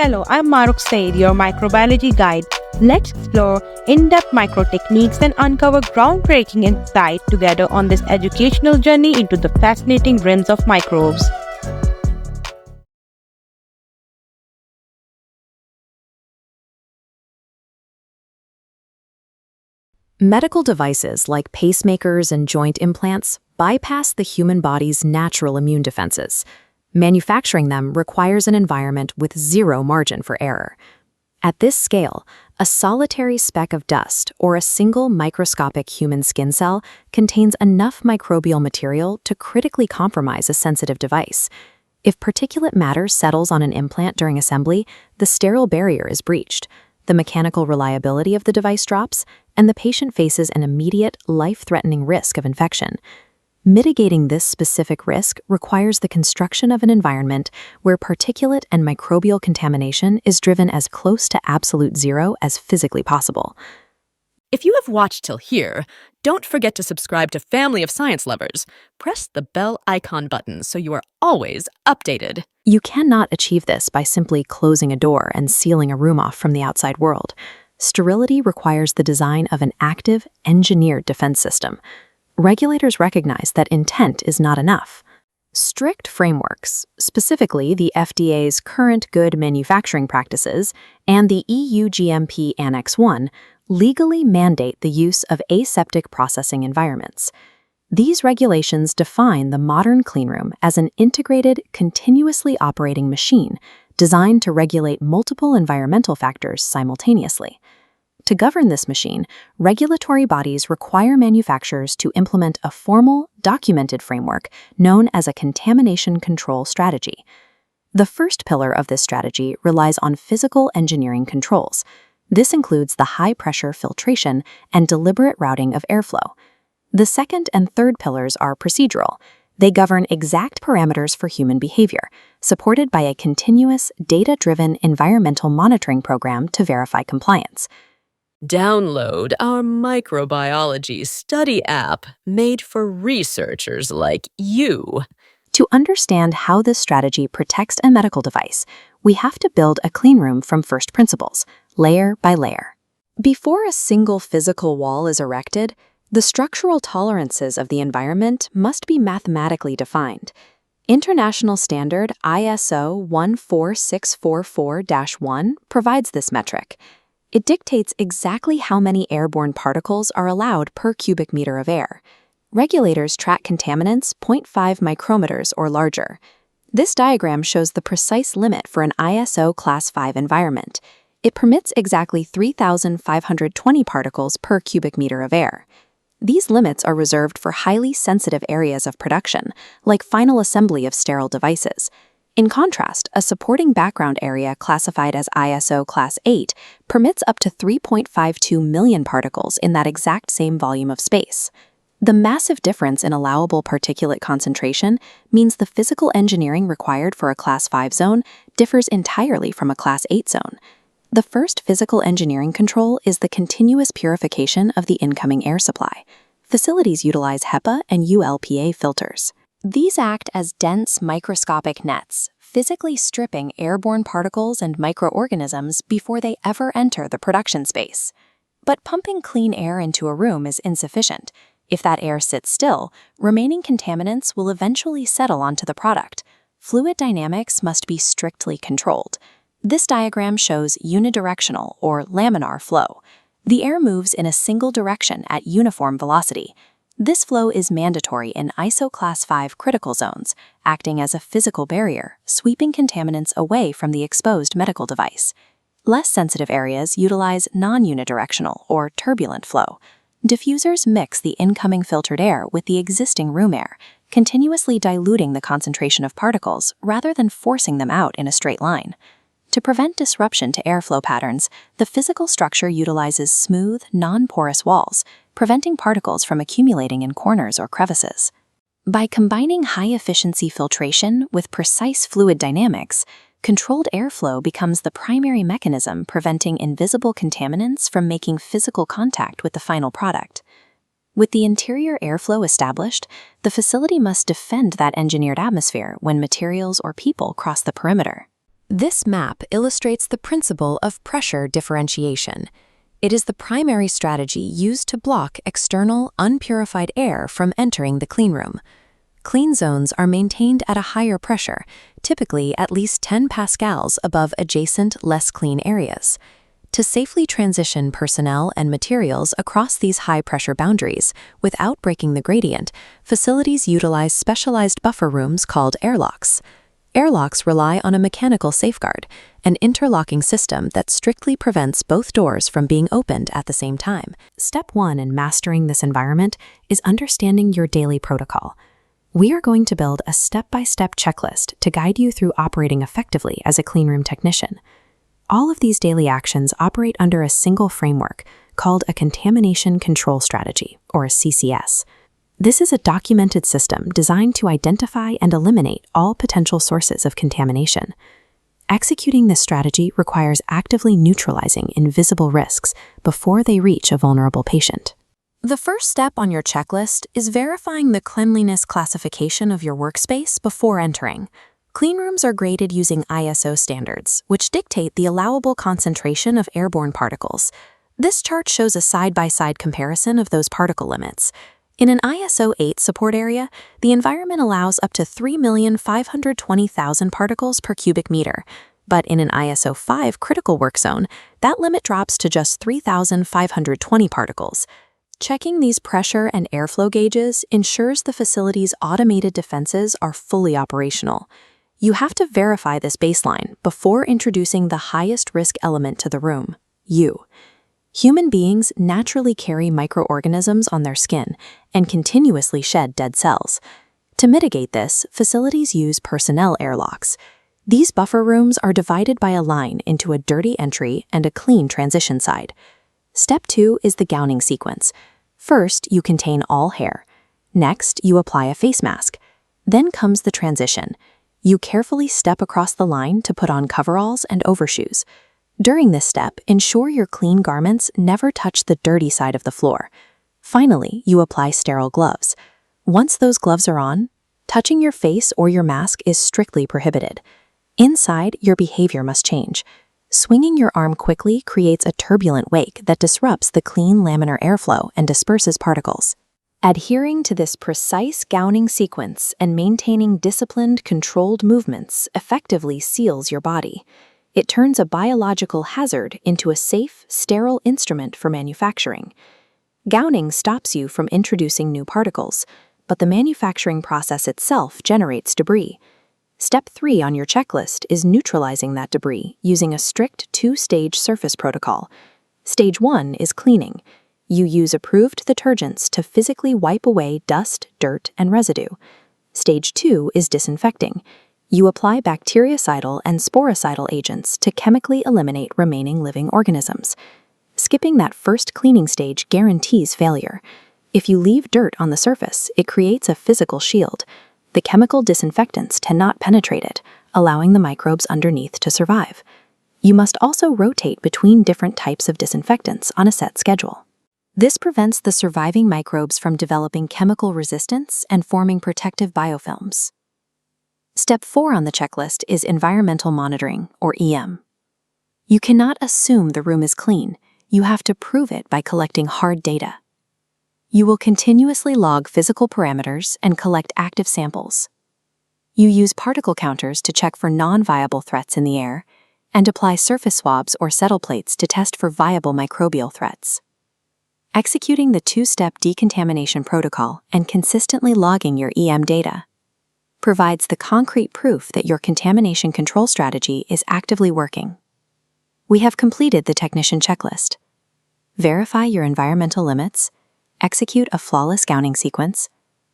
Hello, I'm Maruk Said, your microbiology guide. Let's explore in-depth micro techniques and uncover groundbreaking insight together on this educational journey into the fascinating realms of microbes. Medical devices like pacemakers and joint implants bypass the human body's natural immune defenses. Manufacturing them requires an environment with zero margin for error. At this scale, a solitary speck of dust or a single microscopic human skin cell contains enough microbial material to critically compromise a sensitive device. If particulate matter settles on an implant during assembly, the sterile barrier is breached. The mechanical reliability of the device drops, and the patient faces an immediate, life-threatening risk of infection. Mitigating this specific risk requires the construction of an environment where particulate and microbial contamination is driven as close to absolute zero as physically possible. If you have watched till here, don't forget to subscribe to Family of Science Lovers. Press the bell icon button so you are always updated. You cannot achieve this by simply closing a door and sealing a room off from the outside world. Sterility requires the design of an active, engineered defense system. Regulators recognize that intent is not enough. Strict frameworks, specifically the FDA's Current Good Manufacturing Practices and the EU GMP Annex 1, legally mandate the use of aseptic processing environments. These regulations define the modern cleanroom as an integrated, continuously operating machine designed to regulate multiple environmental factors simultaneously. To govern this machine, regulatory bodies require manufacturers to implement a formal, documented framework known as a contamination control strategy. The first pillar of this strategy relies on physical engineering controls. This includes the high-pressure filtration and deliberate routing of airflow. The second and third pillars are procedural. They govern exact parameters for human behavior, supported by a continuous, data-driven environmental monitoring program to verify compliance. Download our Microbiology study app made for researchers like you. To understand how this strategy protects a medical device, we have to build a cleanroom from first principles, layer by layer. Before a single physical wall is erected, the structural tolerances of the environment must be mathematically defined. International standard ISO 14644-1 provides this metric. It dictates exactly how many airborne particles are allowed per cubic meter of air. Regulators track contaminants 0.5 micrometers or larger. This diagram shows the precise limit for an ISO Class 5 environment. It permits exactly 3,520 particles per cubic meter of air. These limits are reserved for highly sensitive areas of production, like final assembly of sterile devices. In contrast, a supporting background area classified as ISO Class 8 permits up to 3.52 million particles in that exact same volume of space. The massive difference in allowable particulate concentration means the physical engineering required for a Class 5 zone differs entirely from a Class 8 zone. The first physical engineering control is the continuous purification of the incoming air supply. Facilities utilize HEPA and ULPA filters. These act as dense microscopic nets, physically stripping airborne particles and microorganisms before they ever enter the production space. But pumping clean air into a room is insufficient. If that air sits still, remaining contaminants will eventually settle onto the product. Fluid dynamics must be strictly controlled. This diagram shows unidirectional or laminar flow. The air moves in a single direction at uniform velocity. This flow is mandatory in ISO Class 5 critical zones, acting as a physical barrier, sweeping contaminants away from the exposed medical device. Less sensitive areas utilize non-unidirectional or turbulent flow. Diffusers mix the incoming filtered air with the existing room air, continuously diluting the concentration of particles rather than forcing them out in a straight line. To prevent disruption to airflow patterns, the physical structure utilizes smooth, non-porous walls, preventing particles from accumulating in corners or crevices. By combining high-efficiency filtration with precise fluid dynamics, controlled airflow becomes the primary mechanism preventing invisible contaminants from making physical contact with the final product. With the interior airflow established, the facility must defend that engineered atmosphere when materials or people cross the perimeter. This map illustrates the principle of pressure differentiation. It is the primary strategy used to block external, unpurified air from entering the cleanroom. Clean zones are maintained at a higher pressure, typically at least 10 pascals above adjacent, less clean areas. To safely transition personnel and materials across these high-pressure boundaries without breaking the gradient, facilities utilize specialized buffer rooms called airlocks. Airlocks rely on a mechanical safeguard, an interlocking system that strictly prevents both doors from being opened at the same time. Step 1 in mastering this environment is understanding your daily protocol. We are going to build a step-by-step checklist to guide you through operating effectively as a cleanroom technician. All of these daily actions operate under a single framework called a Contamination Control Strategy, or a CCS. This is a documented system designed to identify and eliminate all potential sources of contamination. Executing this strategy requires actively neutralizing invisible risks before they reach a vulnerable patient. The first step on your checklist is verifying the cleanliness classification of your workspace before entering. Cleanrooms are graded using ISO standards, which dictate the allowable concentration of airborne particles. This chart shows a side-by-side comparison of those particle limits. In an ISO 8 support area, the environment allows up to 3,520,000 particles per cubic meter, but in an ISO 5 critical work zone, that limit drops to just 3,520 particles. Checking these pressure and airflow gauges ensures the facility's automated defenses are fully operational. You have to verify this baseline before introducing the highest risk element to the room, you. Human beings naturally carry microorganisms on their skin and continuously shed dead cells. To mitigate this, facilities use personnel airlocks. These buffer rooms are divided by a line into a dirty entry and a clean transition side. Step 2 is the gowning sequence. First, you contain all hair. Next, you apply a face mask. Then comes the transition. You carefully step across the line to put on coveralls and overshoes. During this step, ensure your clean garments never touch the dirty side of the floor. Finally, you apply sterile gloves. Once those gloves are on, touching your face or your mask is strictly prohibited. Inside, your behavior must change. Swinging your arm quickly creates a turbulent wake that disrupts the clean laminar airflow and disperses particles. Adhering to this precise gowning sequence and maintaining disciplined, controlled movements effectively seals your body. It turns a biological hazard into a safe, sterile instrument for manufacturing. Gowning stops you from introducing new particles, but the manufacturing process itself generates debris. Step 3 on your checklist is neutralizing that debris using a strict 2-stage surface protocol. Stage 1 is cleaning. You use approved detergents to physically wipe away dust, dirt, and residue. Stage 2 is disinfecting. You apply bactericidal and sporicidal agents to chemically eliminate remaining living organisms. Skipping that first cleaning stage guarantees failure. If you leave dirt on the surface, it creates a physical shield. The chemical disinfectants cannot penetrate it, allowing the microbes underneath to survive. You must also rotate between different types of disinfectants on a set schedule. This prevents the surviving microbes from developing chemical resistance and forming protective biofilms. Step 4 on the checklist is environmental monitoring, or EM. You cannot assume the room is clean. You have to prove it by collecting hard data. You will continuously log physical parameters and collect active samples. You use particle counters to check for non-viable threats in the air, and apply surface swabs or settle plates to test for viable microbial threats. Executing the 2-step decontamination protocol and consistently logging your EM data provides the concrete proof that your contamination control strategy is actively working. We have completed the technician checklist. Verify your environmental limits, execute a flawless gowning sequence,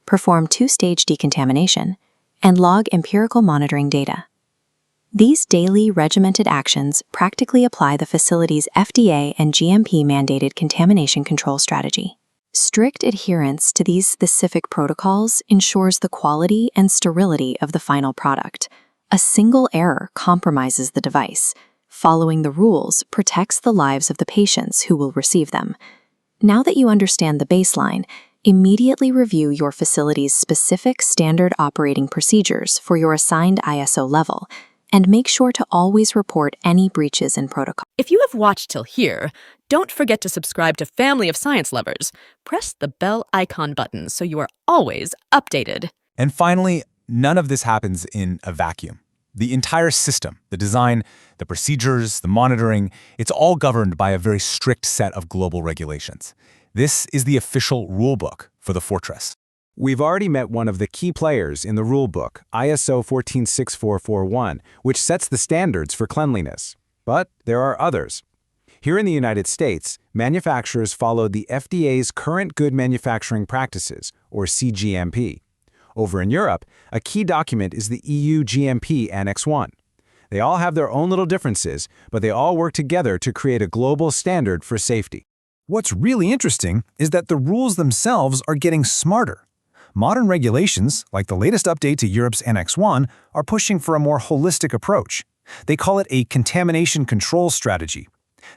perform 2-stage decontamination, and log empirical monitoring data. These daily regimented actions practically apply the facility's FDA and GMP mandated contamination control strategy. Strict adherence to these specific protocols ensures the quality and sterility of the final product. A single error compromises the device. Following the rules protects the lives of the patients who will receive them. Now that you understand the baseline, immediately review your facility's specific standard operating procedures for your assigned ISO level And make sure to always report any breaches in protocol. If you have watched till here, don't forget to subscribe to Family of Science Lovers. Press the bell icon button so you are always updated. And finally, none of this happens in a vacuum. The entire system, the design, the procedures, the monitoring, it's all governed by a very strict set of global regulations. This is the official rulebook for the Fortress. We've already met one of the key players in the rulebook, ISO 146441, which sets the standards for cleanliness. But there are others. Here in the United States, manufacturers follow the FDA's Current Good Manufacturing Practices, or CGMP. Over in Europe, a key document is the EU GMP Annex 1. They all have their own little differences, but they all work together to create a global standard for safety. What's really interesting is that the rules themselves are getting smarter. Modern regulations, like the latest update to Europe's Annex 1, are pushing for a more holistic approach. They call it a contamination control strategy.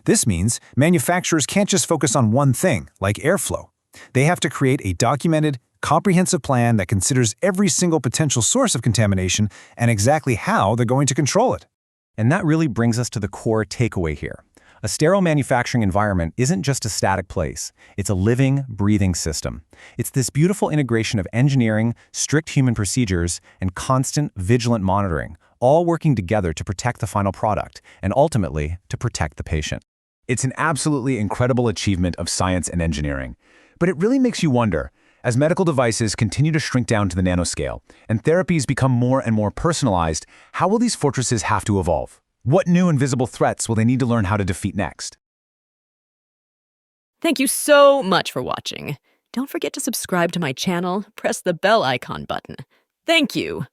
This means manufacturers can't just focus on one thing, like airflow. They have to create a documented, comprehensive plan that considers every single potential source of contamination and exactly how they're going to control it. And that really brings us to the core takeaway here. A sterile manufacturing environment isn't just a static place. It's a living, breathing system. It's this beautiful integration of engineering, strict human procedures, and constant, vigilant monitoring, all working together to protect the final product and ultimately to protect the patient. It's an absolutely incredible achievement of science and engineering. But it really makes you wonder, as medical devices continue to shrink down to the nanoscale and therapies become more and more personalized, how will these fortresses have to evolve? What new invisible threats will they need to learn how to defeat next? Thank you so much for watching. Don't forget to subscribe to my channel, press the bell icon button. Thank you.